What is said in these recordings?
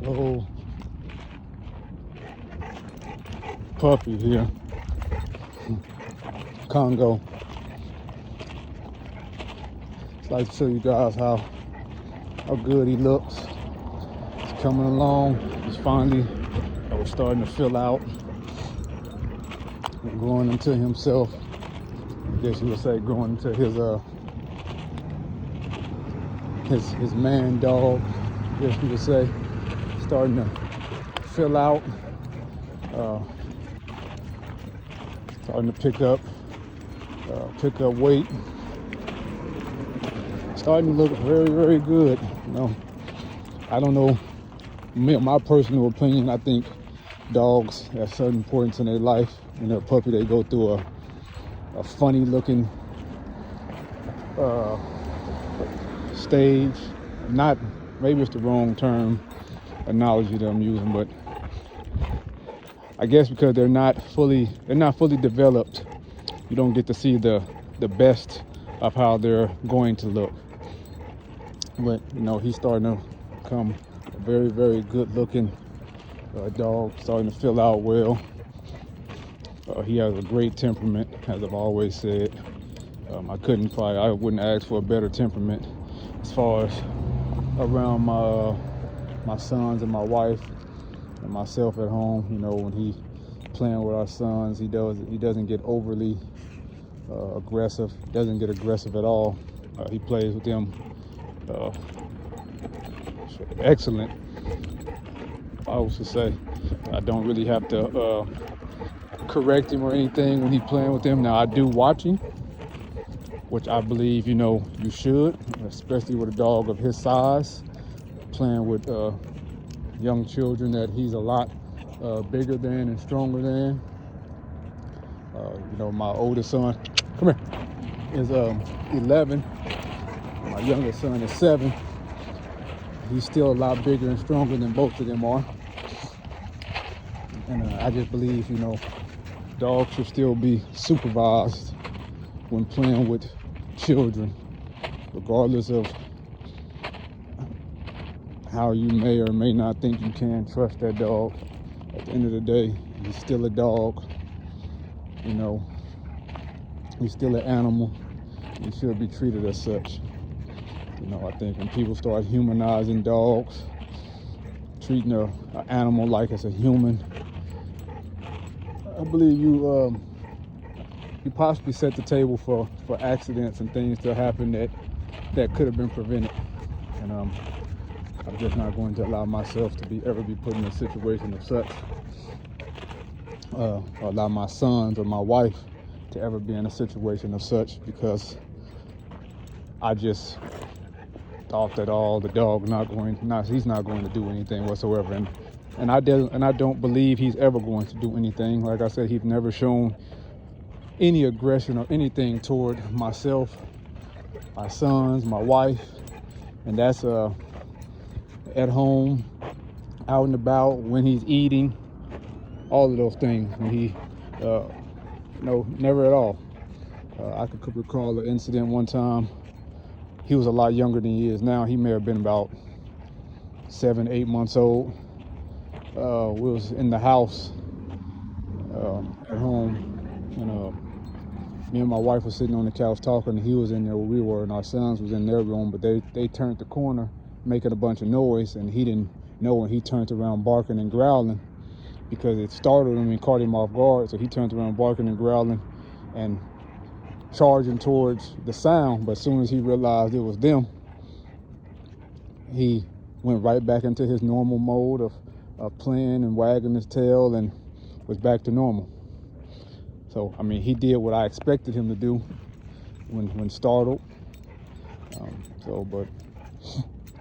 Little puppy here, Congo. I'd like to show you guys how good he looks. He's coming along. He's finally starting to fill out and growing into himself. I guess you would say growing into his man dog. I guess you would say starting to fill out, starting to pick up weight, starting to look very, very good. You know, I don't know. My personal opinion, I think dogs at certain points in their life, when they're a puppy, they go through a funny looking stage. Not, maybe it's the wrong term analogy that I'm using, but I guess because they're not fully developed, you don't get to see the best of how they're going to look. But you know, he's starting to become a very, very good looking dog, starting to fill out well. He has a great temperament, as I've always said. I wouldn't ask for a better temperament as far as around my sons and my wife and myself at home. You know, when he playing with our sons, he doesn't get overly aggressive. Doesn't get aggressive at all. He plays with them excellent, I would say. I don't really have to correct him or anything when he's playing with them. Now I do watch him, which I believe, you know, you should, especially with a dog of his size, playing with young children that he's a lot bigger than and stronger than. You know, my oldest son, come here, is 11. My youngest son is 7. He's still a lot bigger and stronger than both of them are. And I just believe, you know, dogs should still be supervised when playing with children, regardless of how you may or may not think you can trust that dog. At the end of the day, he's still a dog. You know, he's still an animal. He should be treated as such. You know, I think when people start humanizing dogs, treating an animal like it's a human, I believe you possibly set the table for accidents and things to happen that could have been prevented. And I'm just not going to allow myself to ever be put in a situation of such, or allow my sons or my wife to ever be in a situation of such, because I just thought that the dog he's not going to do anything whatsoever, and I don't believe he's ever going to do anything. Like I said, he's never shown any aggression or anything toward myself, my sons, my wife, and that's at home, out and about, when he's eating, all of those things. And he, no, never at all. I could recall an incident one time. He was a lot younger than he is now. He may have been about 7, 8 months old. We was in the house at home, and me and my wife were sitting on the couch talking, and he was in there where we were, and our sons was in their room, but they turned the corner making a bunch of noise, and he didn't know, and he turned around barking and growling because it startled him and caught him off guard. So he turned around barking and growling and charging towards the sound, but as soon as he realized it was them, he went right back into his normal mode of playing and wagging his tail and was back to normal. So, I mean, he did what I expected him to do when startled. But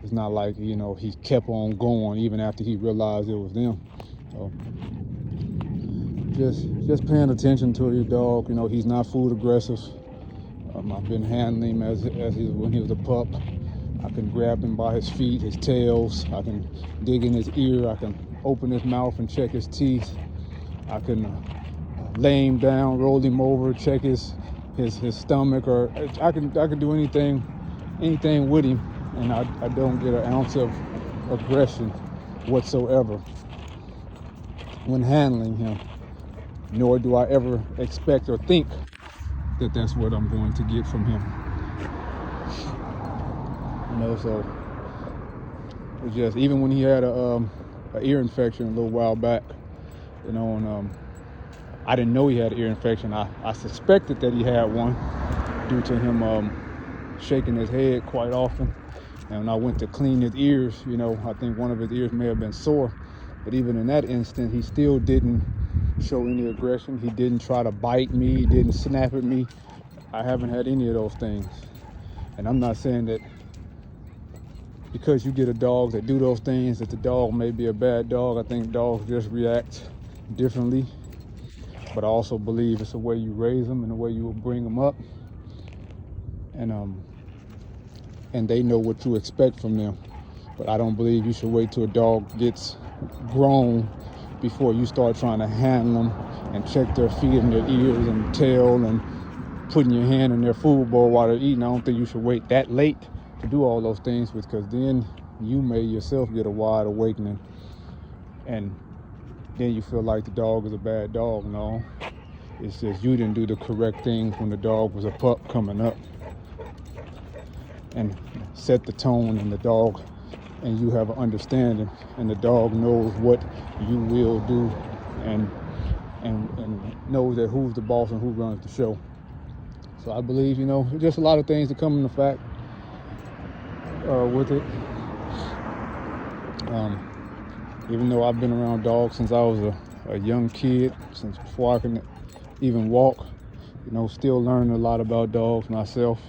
it's not like, you know, he kept on going even after he realized it was them. So, just paying attention to your dog. You know, he's not food aggressive. I've been handling him when he was a pup. I can grab him by his feet, his tails. I can dig in his ear. I can open his mouth and check his teeth. I can lay him down, roll him over, check his stomach, or I can do anything with him, and I don't get an ounce of aggression whatsoever when handling him, nor do I ever expect or think that that's what I'm going to get from him. So it's just, even when he had a ear infection a little while back, and I didn't know he had an ear infection. I suspected that he had one due to him shaking his head quite often. And when I went to clean his ears, I think one of his ears may have been sore. But even in that instant, he still didn't show any aggression. He didn't try to bite me. He didn't snap at me. I haven't had any of those things. And I'm not saying that because you get a dog that do those things, that the dog may be a bad dog. I think dogs just react differently. But I also believe it's the way you raise them and the way you will bring them up. And they know what to expect from them. But I don't believe you should wait till a dog gets grown before you start trying to handle them and check their feet and their ears and tail and putting your hand in their food bowl while they're eating. I don't think you should wait that late to do all those things, because then you may yourself get a wide awakening and then you feel like the dog is a bad dog. No, it's just you didn't do the correct things when the dog was a pup coming up, and set the tone, and the dog and you have an understanding, and the dog knows what you will do, and knows that who's the boss and who runs the show. So I believe, just a lot of things that come into fact with it. Even though I've been around dogs since I was a young kid, since before I can even walk, still learning a lot about dogs myself.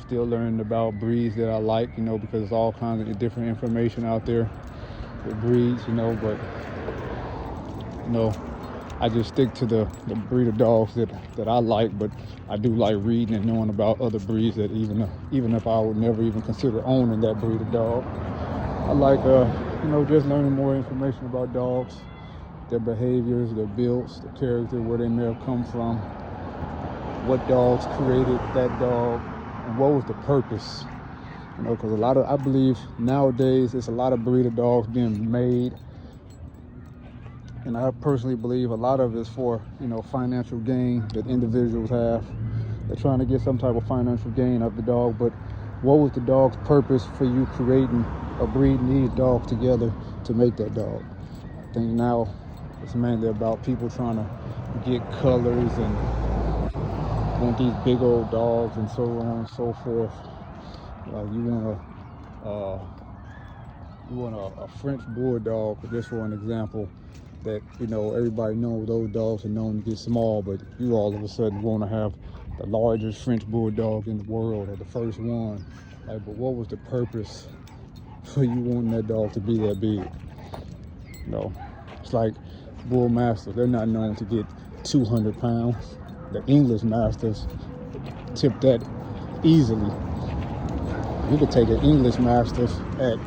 Still learning about breeds that I like, because there's all kinds of different information out there with breeds, but I just stick to the breed of dogs that I like. But I do like reading and knowing about other breeds that even if I would never even consider owning that breed of dog. I like just learning more information about dogs, their behaviors, their builds, their character, where they may have come from, what dogs created that dog, and what was the purpose. Because I believe nowadays there's a lot of breed of dogs being made, and I personally believe a lot of it is for financial gain that individuals have. They're trying to get some type of financial gain of the dog, but what was the dog's purpose for you creating a breed and these dogs together to make that dog? I think now it's mainly about people trying to get colors and want these big old dogs and so on and so forth. Like you want a French bulldog, just for an example, that everybody knows those dogs are known to get small, but you all of a sudden want to have the largest French bulldog in the world, or the first one. But what was the purpose for you wanting that dog to be that big? It's like bull mastiffs. They're not known to get 200 pounds. The English mastiffs tip that easily. You could take an English mastiff at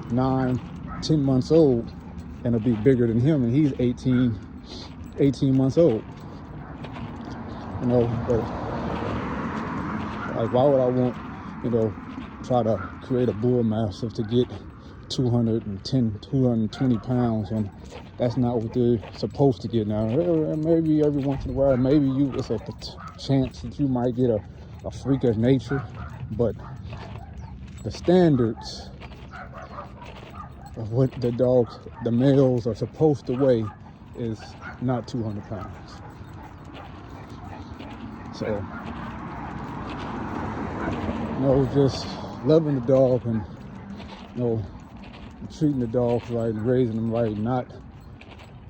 9-10 months old and it'll be bigger than him, and he's 18 months old. But why would I want, try to create a bull mastiff to get 220 pounds when that's not what they're supposed to get now? Maybe every once in a while, it's a chance that you might get a freak of nature, but the standards of what the males are supposed to weigh is not 200 pounds. So, just loving the dog and, treating the dogs right and raising them right, not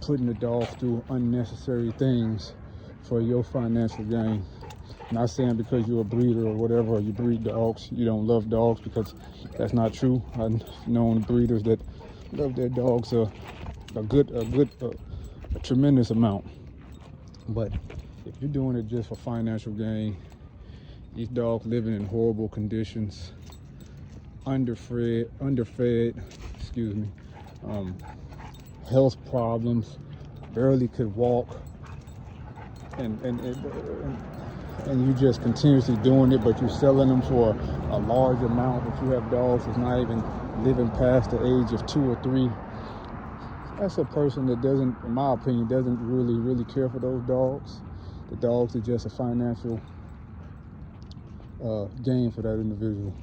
putting the dogs through unnecessary things for your financial gain. Not saying because you're a breeder or whatever, or you breed dogs, you don't love dogs, because that's not true. I've known breeders that love their dogs a tremendous amount. But if you're doing it just for financial gain, these dogs living in horrible conditions, underfed, health problems, barely could walk, and and you just continuously doing it, but you're selling them for a large amount, but you have dogs that's not even living past the age of 2 or 3, that's a person that doesn't, in my opinion, doesn't really care for those dogs. The dogs are just a financial gain for that individual.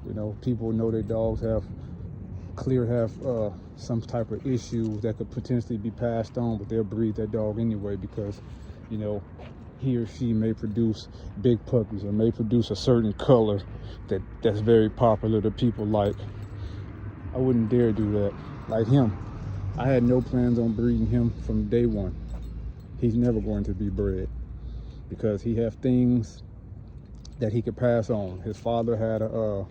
You know, people know their dogs have some type of issue that could potentially be passed on, but they'll breed that dog anyway because, you know, he or she may produce big puppies or may produce a certain color that's very popular that people like. I wouldn't dare do that. Like him, I had no plans on breeding him from day one. He's never going to be bred because he have things that he could pass on. His father had an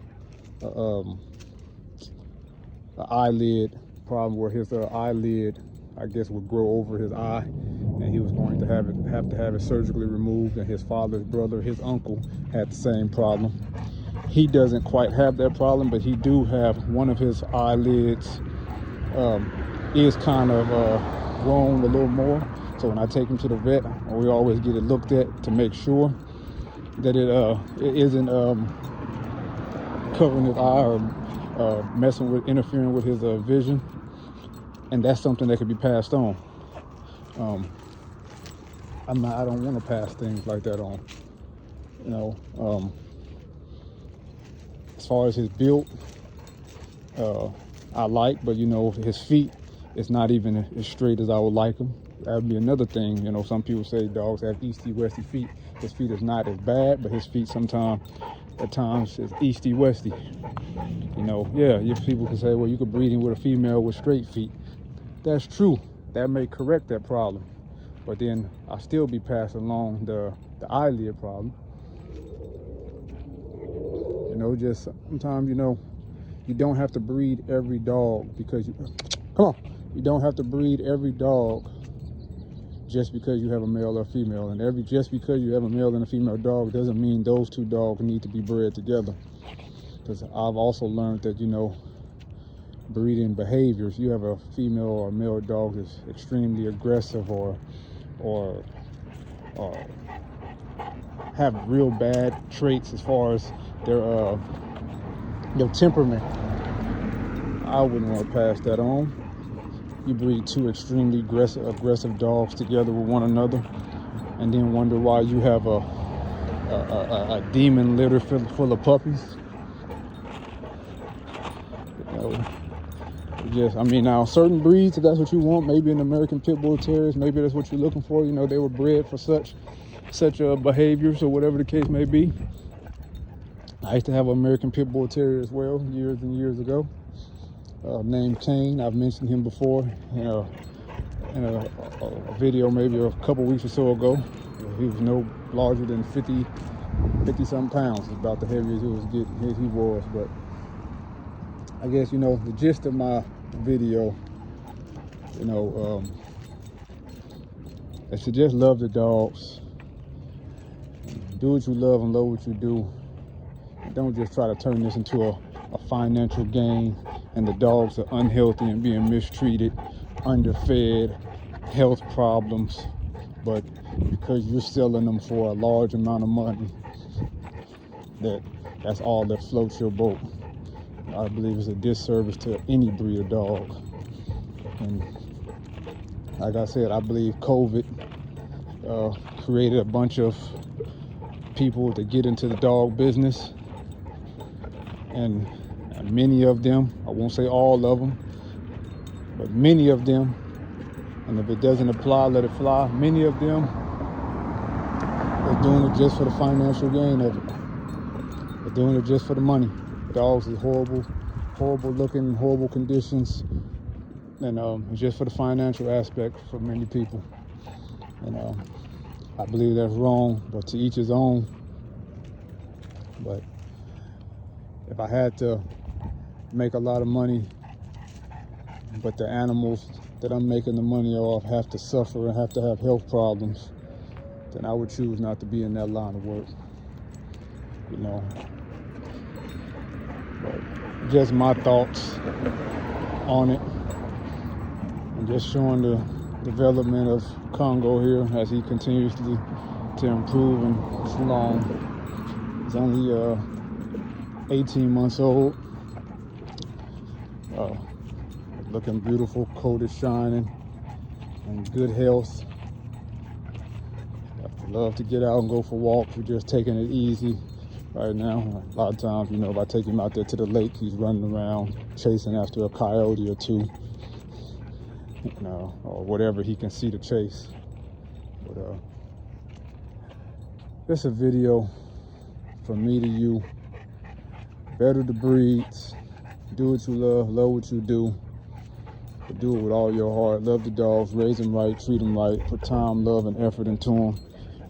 eyelid problem where his eyelid, I guess, would grow over his eye, and he was going to have to have it surgically removed. And his father's brother, his uncle, had the same problem. He doesn't quite have that problem, but he do have one of his eyelids is kind of grown a little more. So when I take him to the vet, we always get it looked at to make sure that it isn't covering his eye or interfering with his vision. And that's something that could be passed on. I don't want to pass things like that on. You know, as far as his build, I like, but you know, his feet is not even as straight as I would like them. That would be another thing. You know, some people say dogs have easty-westy feet. His feet is not as bad, but his feet at times is easty-westy. You know, yeah, people can say, well, you could breed him with a female with straight feet. That's true. That may correct that problem. But then I'll still be passing along the eyelid problem. You know, just sometimes, you know, you don't have to breed every dog because you don't have to breed every dog just because you have a male or female. And just because you have a male and a female dog doesn't mean those two dogs need to be bred together. Because I've also learned that, you know, breeding behaviors, you have a female or a male dog that's extremely aggressive or have real bad traits as far as their temperament, I wouldn't want to pass that on. You breed two extremely aggressive dogs together with one another and then wonder why you have a demon litter full of puppies. You know, now certain breeds, if that's what you want, maybe an American Pit Bull Terriers, maybe that's what you're looking for. You know, they were bred for such behaviors or whatever the case may be. I used to have an American Pit Bull Terrier as well years and years ago, named Kane. I've mentioned him before in a video maybe a couple weeks or so ago. He was no larger than 50 something pounds, about the heaviest he was. But I guess, you know, the gist of my video, you know, is to just love the dogs. Do what you love and love what you do. Don't just try to turn this into a financial gain and the dogs are unhealthy and being mistreated, underfed, health problems, but because you're selling them for a large amount of money, that's all that floats your boat. I believe it's a disservice to any breed of dog. And like I said, I believe COVID created a bunch of people to get into the dog business. And many of them, I won't say all of them, but many of them, and if it doesn't apply, let it fly, many of them are doing it just for the financial gain of it. They're doing it just for the money. Dogs is horrible looking, horrible conditions, and just for the financial aspect for many people. And I believe that's wrong, but to each his own. But if I had to make a lot of money, but the animals that I'm making the money off have to suffer and have to have health problems, then I would choose not to be in that line of work. You know. But just my thoughts on it, and just showing the development of Congo here as he continuously to improve in too long. He's only 18 months old. Looking beautiful, coat is shining, and good health. I love to get out and go for walks. We're just taking it easy right now. A lot of times, you know, if I take him out there to the lake, he's running around chasing after a coyote or two, you know, or whatever he can see to chase. But it's a video from me to you. Better the breeds. Do what you love what you do. But do it with all your heart. Love the dogs, raise them right, treat them right, put time, love, and effort into them.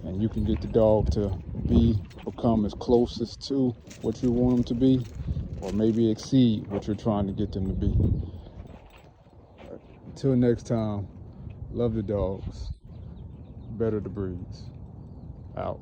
And you can get the dog to become as closest to what you want them to be, or maybe exceed what you're trying to get them to be. Until next time, love the dogs, better the breeds. Out.